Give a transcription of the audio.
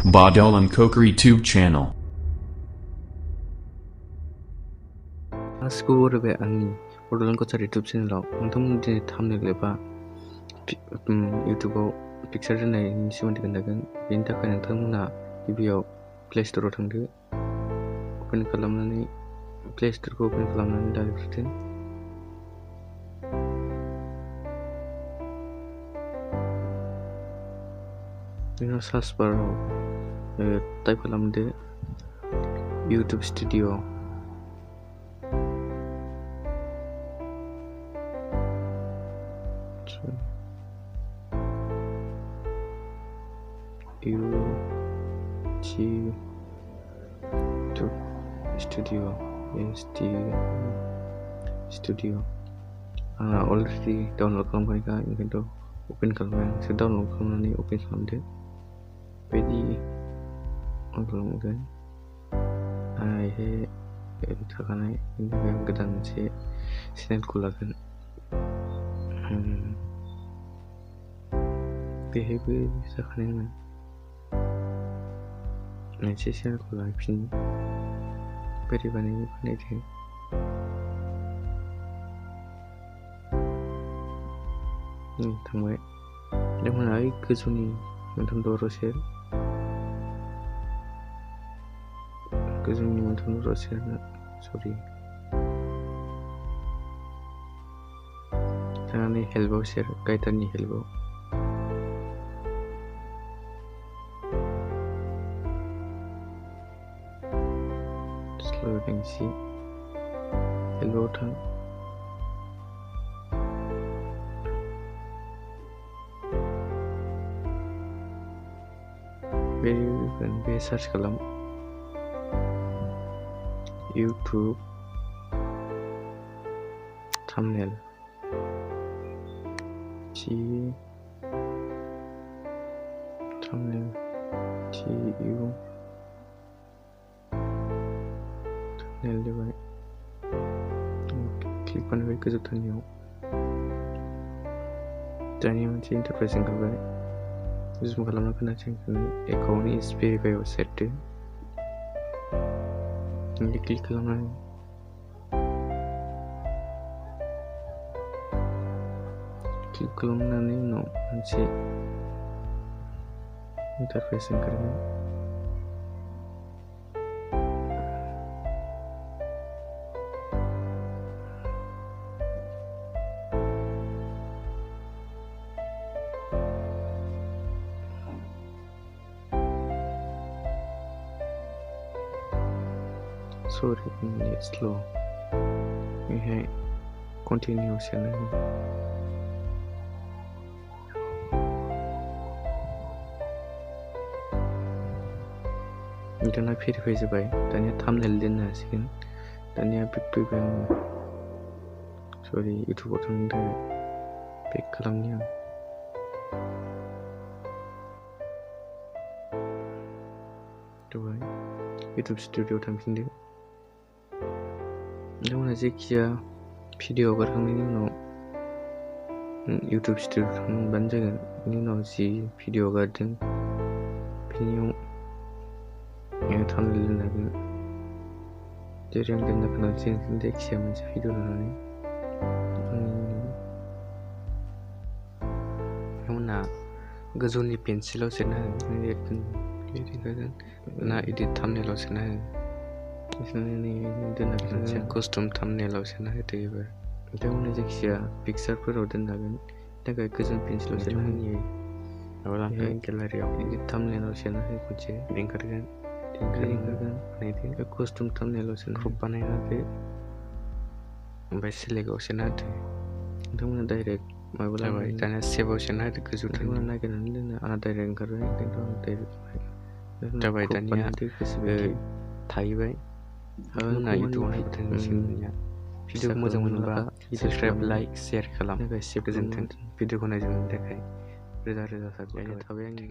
Badal and Cookery Tube channel. आंखौ बरायबाय आंनि बड'लेण्ड कचार YouTube चेनेलाव नोंथांमोन दिनै थाम्बनेल एबा इउटुबाव पिक्सार दोननायनि सोमोन्दै खोन्थागोन। बेनि थाखाय नोंथांमोना गिबियाव प्ले स्ट'राव थांदो, अपेन खालामनानै प्ले स्ट'रखौ अपेन खालामनानै लाग्रोदो। बेनि सार्च बाराव टाइप खालामदो इउटुब स्टुडिअ'। स्टुडिअ आंहा अलरेडि डाउनलड खालामखानायखा, ओंखायनोथ' अपेन खालामबाय। नोंसोर डाउनलड खालामनानै अपेन खालामदो। बेबायदि अन खालामगोन। आंहा थाखानाय बेनि थाखाय आं गोदान मोनसे चेनेलखौ लागोन। बेहायबो जाखानायमोन मोनसे चेनेलखौ लाफिन बोरै बानायनो बानायदो। थांबाय नोंथांमोना गोजौनि मोनथाम दर' सेर सरि थांनानै हेल्पआव सेर गाइटारनि हेल्पआव स्ल'रेंसि हेल्पआव थां। बे सार्च खालाम इउटुब थाम्बनेल थाम्बनेल देबाय क्लिक बानायबाय गोजौथारनियाव। दानिया मोनसे इन्टारफेस ओंखारबाय। जुम खालामना खोनासंनो एकाउन्टनि भेरिफाइआव सेरदो। क्लिक खालामनानै उनाव मोनसे इन्टारफेस ओंखारगोन। Sorry, it's slow. बेहाय कन्टिनिउ सेरनांगौ। दाना भेरिफाइ जाबाय। दानिया थाम्बनेल दोननो हासिगोन। दानिया फैबाय आङो इउटुबाव थांनो थाखाय बेक खालामनि आं। इउटुब स्टुडिअ'आव थांफिनदो। नोंथांमोना जायखिजाया भिडिअ हगारखांनायनि उनाव इउटुब स्टुडिअ'आव थांबानो जागोन। बेनि उनाव जि भिडिअ हगारदों बेनियाव थाम्बनेल दोननो हागोन। जेरै आं दोनना खोनासै जायखिजाया मोनसे भिडिअ लानानै नोंथांमोना गोजौनि पेन्सिलाव सेरना हो ना इदिट थाम्बनेलाव सेरना हो। कस्टम थाम्बनेलाव सेरना होदो। एबार नोंथांमोना जायखिजाया पिक्सारफोराव दोननो हागोन। थाखाय गोजौ पेन्सिलाव सेरना होयो। गेलारियाव इदिट थाम्बनेलाव सेरना हो। खनसे ओंखारगोन बानायदो। कस्टम थाम्बनेलाव सेरना क्रप बानायना होदो। ओमफ्राय सेलेक्टआव सेरना होदो। नोंथांमोना डाइरेक्ट माबा लाबाय। दानिया सेभआव सेरना होदो। गोजौ थांना नागिरनानै दोनो। आंहा डाइरेक्ट ओंखारबाय। खिन्थु आं डाइरेक्ट जाबाय। दानिया थाहैबाय। नोंथांमोना इउटुबाव नायबाय थानाय भिडिअखौ मोजां मोनोबा साबस्क्राइब, लाइक, शेयार खालाम। गोजोन्थों। भिडिअखौ नायजोबनायनि थाखाय रोजा रोजा साबायखर थाबाय आंनि।